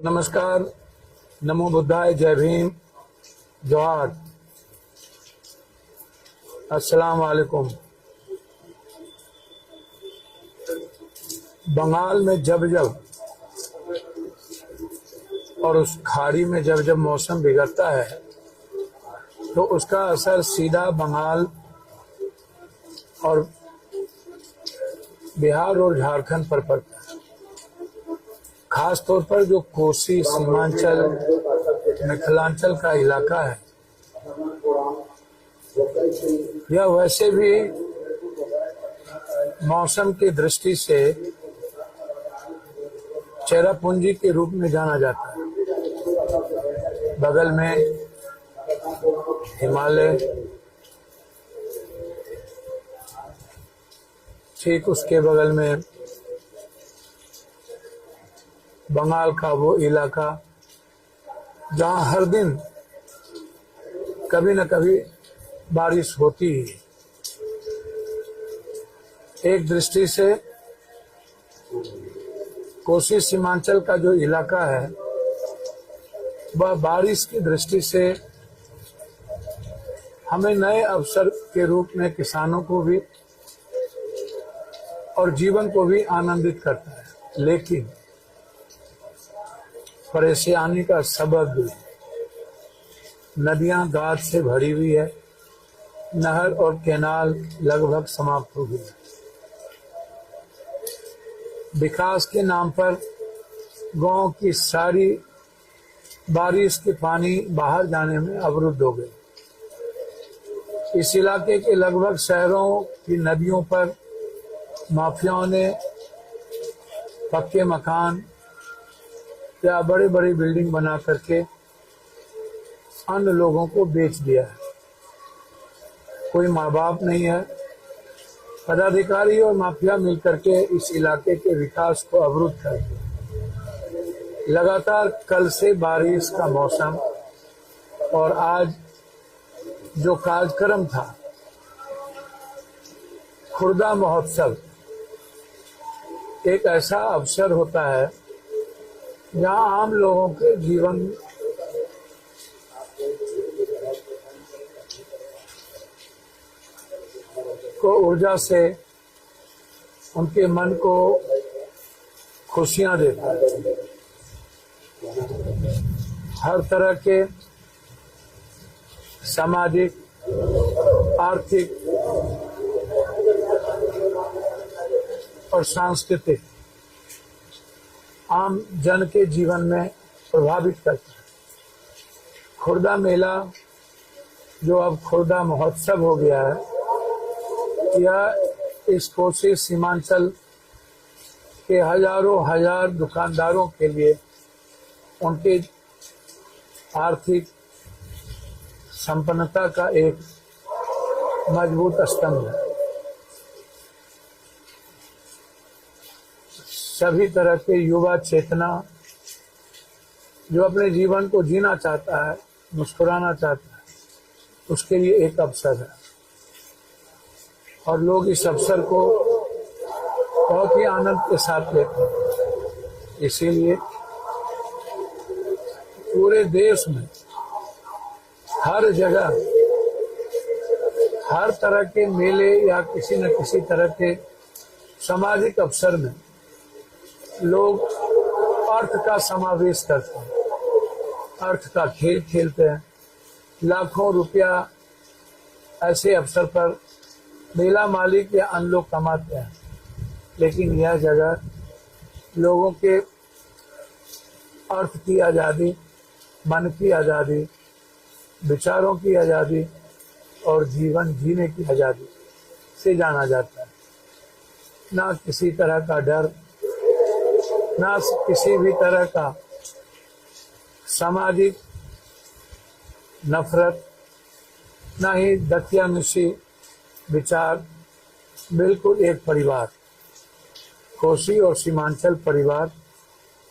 नमस्कार, नमो बुद्धाय, जय भीम, जोहार, अस्सलाम वालेकुम। बंगाल में जब जब और उस खाड़ी में जब जब मौसम बिगड़ता है तो उसका असर सीधा बंगाल और बिहार और झारखंड पर पड़ता है। खास तौर पर जो कोसी, सीमांचल, मिथिलांचल का इलाका है, यह वैसे भी मौसम की दृष्टि से चेरापूंजी के रूप में जाना जाता है। बगल में हिमालय, ठीक उसके बगल में बंगाल का वो इलाका जहाँ हर दिन कभी न कभी बारिश होती ही। एक दृष्टि से कोसी सीमांचल का जो इलाका है वह बारिश की दृष्टि से हमें नए अवसर के रूप में किसानों को भी और जीवन को भी आनंदित करता है, लेकिन परेशानी का सबब भी नदियां गाद से भरी हुई है, नहर और कैनाल लगभग समाप्त हो गई। विकास के नाम पर गांव की सारी बारिश के पानी बाहर जाने में अवरुद्ध हो गए। इस इलाके के लगभग शहरों की नदियों पर माफियाओं ने पक्के मकान या बड़ी बड़ी बिल्डिंग बना करके अन्य लोगों को बेच दिया है। कोई माँ बाप नहीं है। पदाधिकारी और माफिया मिलकर के इस इलाके के विकास को अवरुद्ध कर दिया। लगातार कल से बारिश का मौसम और आज जो कार्यक्रम था खुर्दा महोत्सव, एक ऐसा अवसर होता है जहाँ आम लोगों के जीवन को ऊर्जा से उनके मन को खुशियां देता है। हर तरह के सामाजिक, आर्थिक और सांस्कृतिक आम जन के जीवन में प्रभावित करता है। खुर्दा मेला, जो अब खुर्दा महोत्सव हो गया है, यह इस कोसी सीमांचल के हजारों हजार दुकानदारों के लिए उनके आर्थिक संपन्नता का एक मजबूत स्तंभ है। सभी तरह के युवा चेतना जो अपने जीवन को जीना चाहता है, मुस्कुराना चाहता है, उसके लिए एक अवसर है और लोग इस अवसर को बहुत ही आनंद के साथ लेते हैं। इसीलिए पूरे देश में हर जगह हर तरह के मेले या किसी न किसी तरह के सामाजिक अवसर में लोग अर्थ का समावेश करते हैं, अर्थ का खेल खेलते हैं। लाखों रुपया ऐसे अवसर पर मेला मालिक या अन्य लोग कमाते हैं, लेकिन यह जगह लोगों के अर्थ की आज़ादी, मन की आज़ादी, विचारों की आज़ादी और जीवन जीने की आज़ादी से जाना जाता है। ना किसी तरह का डर, ना किसी भी तरह का सामाजिक नफरत, ना ही दकियानुसी विचार। बिल्कुल एक परिवार, कोसी और सीमांचल परिवार,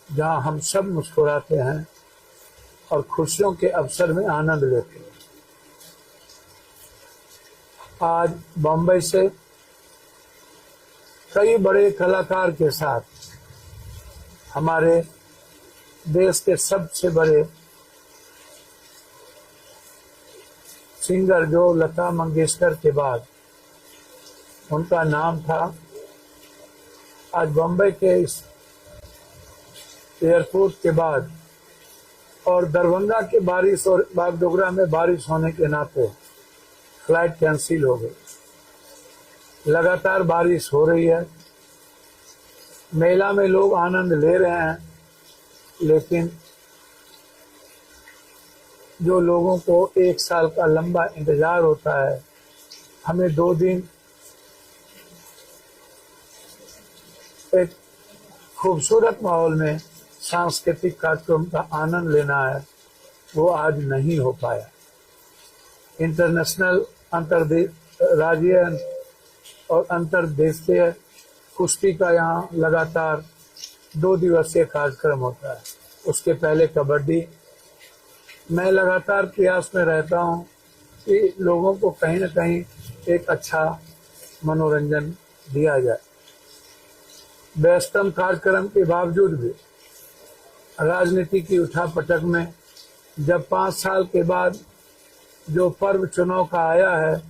जहां हम सब मुस्कुराते हैं और खुशियों के अवसर में आनंद लेते हैं। आज बम्बई से कई बड़े कलाकार के साथ हमारे देश के सबसे बड़े सिंगर जो लता मंगेशकर के बाद उनका नाम था, आज बम्बई के इस एयरपोर्ट के बाद और दरभंगा के बारिश और बागडोगरा में बारिश होने के नाते फ्लाइट कैंसिल हो गई। लगातार बारिश हो रही है, मेला में लोग आनंद ले रहे हैं, लेकिन जो लोगों को 1 साल का लंबा इंतजार होता है, हमें 2 दिन एक खूबसूरत माहौल में सांस्कृतिक कार्यक्रम का आनंद लेना है, वो आज नहीं हो पाया। इंटरनेशनल राज्य और अंतर्देशीय कुश्ती का यहाँ लगातार 2 दिवसीय कार्यक्रम होता है। उसके पहले कबड्डी। मैं लगातार प्रयास में रहता हूँ कि लोगों को कहीं न कहीं एक अच्छा मनोरंजन दिया जाए। व्यस्तम कार्यक्रम के बावजूद भी राजनीति की उठापटक में जब 5 साल के बाद जो पर्व चुनाव का आया है,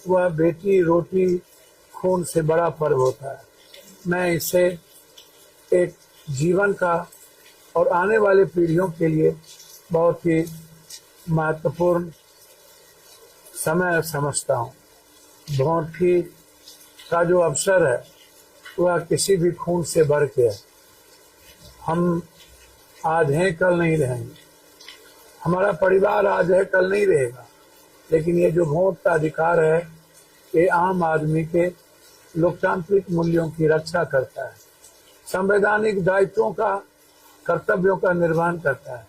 वह बेटी रोटी खून से बड़ा पर्व होता है। मैं इसे एक जीवन का और आने वाले पीढ़ियों के लिए बहुत ही महत्वपूर्ण समय समझता हूँ। भोंटकी का जो अवसर है वह किसी भी खून से बढ़ के है। हम आज हैं, कल नहीं रहेंगे। हमारा परिवार आज है, कल नहीं रहेगा। लेकिन ये जो वोट का अधिकार है, ये आम आदमी के लोकतांत्रिक मूल्यों की रक्षा करता है, संवैधानिक दायित्वों का, कर्तव्यों का निर्वहन करता है।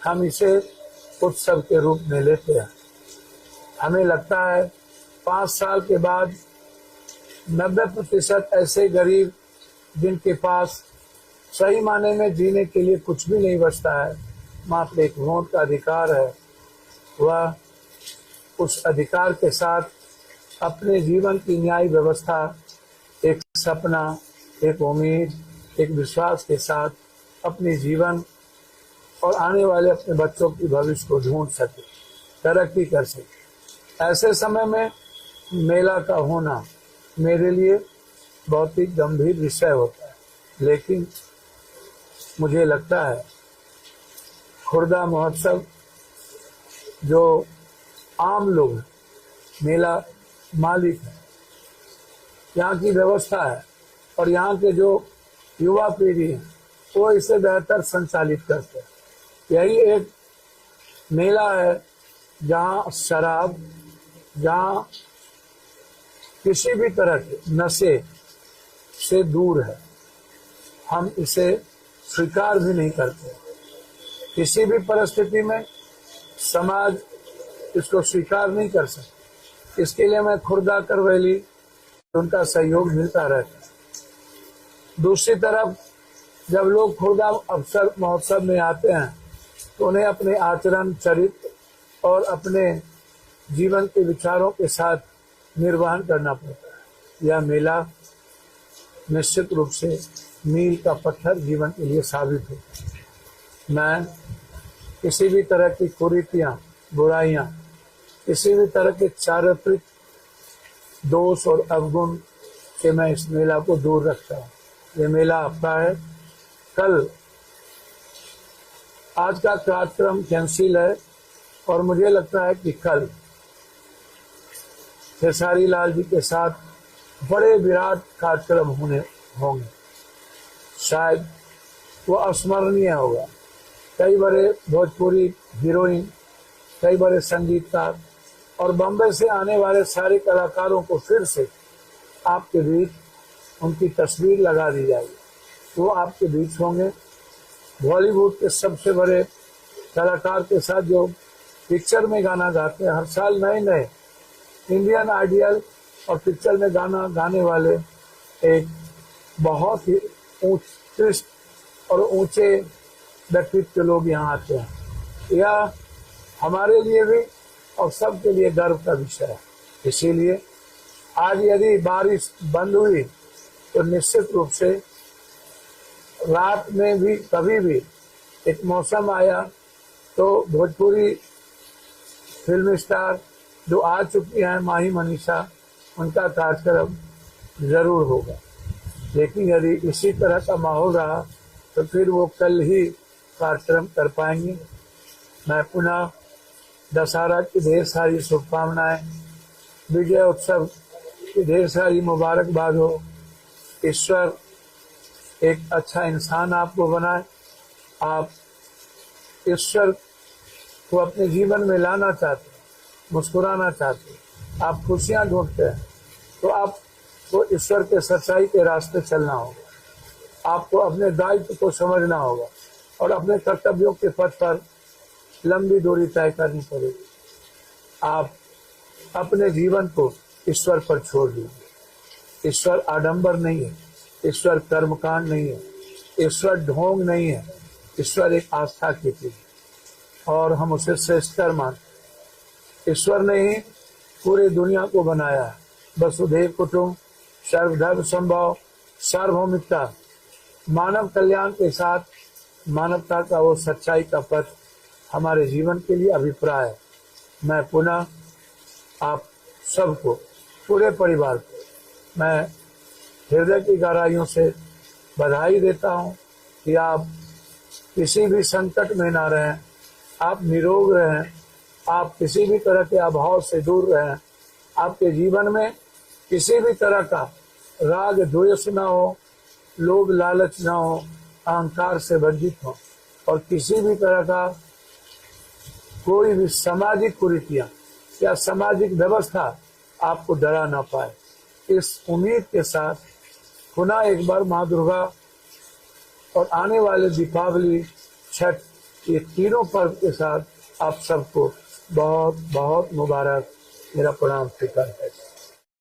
हम इसे उत्सव के रूप में लेते हैं। हमें लगता है 5 साल के बाद 90% ऐसे गरीब जिनके पास सही माने में जीने के लिए कुछ भी नहीं बचता है, मात्र एक वोट का अधिकार है, वह उस अधिकार के साथ अपने जीवन की न्याय व्यवस्था, एक सपना, एक उम्मीद, एक विश्वास के साथ अपने जीवन और आने वाले अपने बच्चों की भविष्य को ढूंढ सके, तरक्की कर सके। ऐसे समय में मेला का होना मेरे लिए बहुत ही गंभीर विषय होता है। लेकिन मुझे लगता है खुर्दा महोत्सव जो आम लोग हैं, मेला मालिक है, यहाँ की व्यवस्था है और यहाँ के जो युवा पीढ़ी है वो इसे बेहतर संचालित करते हैं। यही एक मेला है जहाँ शराब, जहाँ किसी भी तरह के नशे से दूर है। हम इसे स्वीकार भी नहीं करते। किसी भी परिस्थिति में समाज इसको स्वीकार नहीं कर सकता। इसके लिए मैं खुर्दा करवैली उनका सहयोग मिलता रहता है। दूसरी तरफ जब लोग खुर्दा अवसर महोत्सव में आते हैं तो उन्हें अपने आचरण, चरित्र और अपने जीवन के विचारों के साथ निर्वहन करना पड़ता है। यह मेला निश्चित रूप से मील का पत्थर जीवन के लिए साबित होता है। मैं किसी भी तरह की कुरीतियाँ, बुराइयाँ, किसी भी तरह के चारित्रिक दोष और अवगुण से मैं इस मेला को दूर रखता हूँ। ये मेला आपका है। कल आज का कार्यक्रम कैंसिल है और मुझे लगता है कि कल खेसारी लाल जी के साथ बड़े विराट कार्यक्रम होंगे। शायद वो अविस्मरणीय होगा। कई बड़े भोजपुरी हीरोइन, कई बड़े संगीतकार और बम्बई से आने वाले सारे कलाकारों को फिर से आपके बीच उनकी तस्वीर लगा दी जाएगी। वो आपके बीच होंगे। बॉलीवुड के सबसे बड़े कलाकार के साथ जो पिक्चर में गाना गाते हैं, हर साल नए नए इंडियन आइडियल और पिक्चर में गाना गाने वाले एक बहुत ही उत्कृष्ट और ऊंचे व्यक्तित्व के लोग यहाँ आते हैं। यह हमारे लिए भी और सबके लिए गर्व का विषय है। इसीलिए आज यदि बारिश बंद हुई तो निश्चित रूप से रात में भी कभी भी एक मौसम आया तो भोजपुरी फिल्म स्टार जो आ चुकी हैं माही मनीषा, उनका कार्यक्रम जरूर होगा। लेकिन यदि इसी तरह का माहौल रहा तो फिर वो कल ही कार्यक्रम कर पाएंगे। मैं पुनः दशहरा की ढेर सारी शुभकामनाएं, विजय उत्सव की ढेर सारी मुबारकबाद हो। ईश्वर एक अच्छा इंसान आपको बनाए। आप ईश्वर को अपने जीवन में लाना चाहते हैं, मुस्कुराना चाहते हैं, आप खुशियां ढूंढते हैं, तो आपको ईश्वर के सच्चाई के रास्ते चलना होगा। आपको अपने दायित्व को समझना होगा और अपने कर्तव्यों के पथ पर लंबी दूरी तय करनी पड़ेगी। आप अपने जीवन को ईश्वर पर छोड़ दीजिए। ईश्वर आडंबर नहीं है, ईश्वर कर्मकांड नहीं है, ईश्वर ढोंग नहीं है, ईश्वर एक आस्था की चीज और हम उसे श्रेष्ठतर मानते। ईश्वर ने ही पूरी दुनिया को बनाया है। वसुधैव कुटुंब, सर्वधर्म संभव, सार्वभौमिकता, मानव कल्याण के साथ मानवता का वो सच्चाई का पथ हमारे जीवन के लिए अभिप्राय है। मैं पुनः आप सबको, पूरे परिवार को मैं हृदय की गहराइयों से बधाई देता हूँ कि आप किसी भी संकट में ना रहें, आप निरोग रहें, आप किसी भी तरह के अभाव से दूर रहें, आपके जीवन में किसी भी तरह का राग द्वेष ना हो, लोभ लालच ना हो, अहंकार से वर्जित हो और किसी भी तरह का कोई भी सामाजिक कुरीतियां या सामाजिक व्यवस्था आपको डरा ना पाए। इस उम्मीद के साथ पुनः एक बार माँ दुर्गा और आने वाले दीपावली, छठ, ये तीनों पर्व के साथ आप सबको बहुत बहुत मुबारक, मेरा प्रणाम स्वीकार है।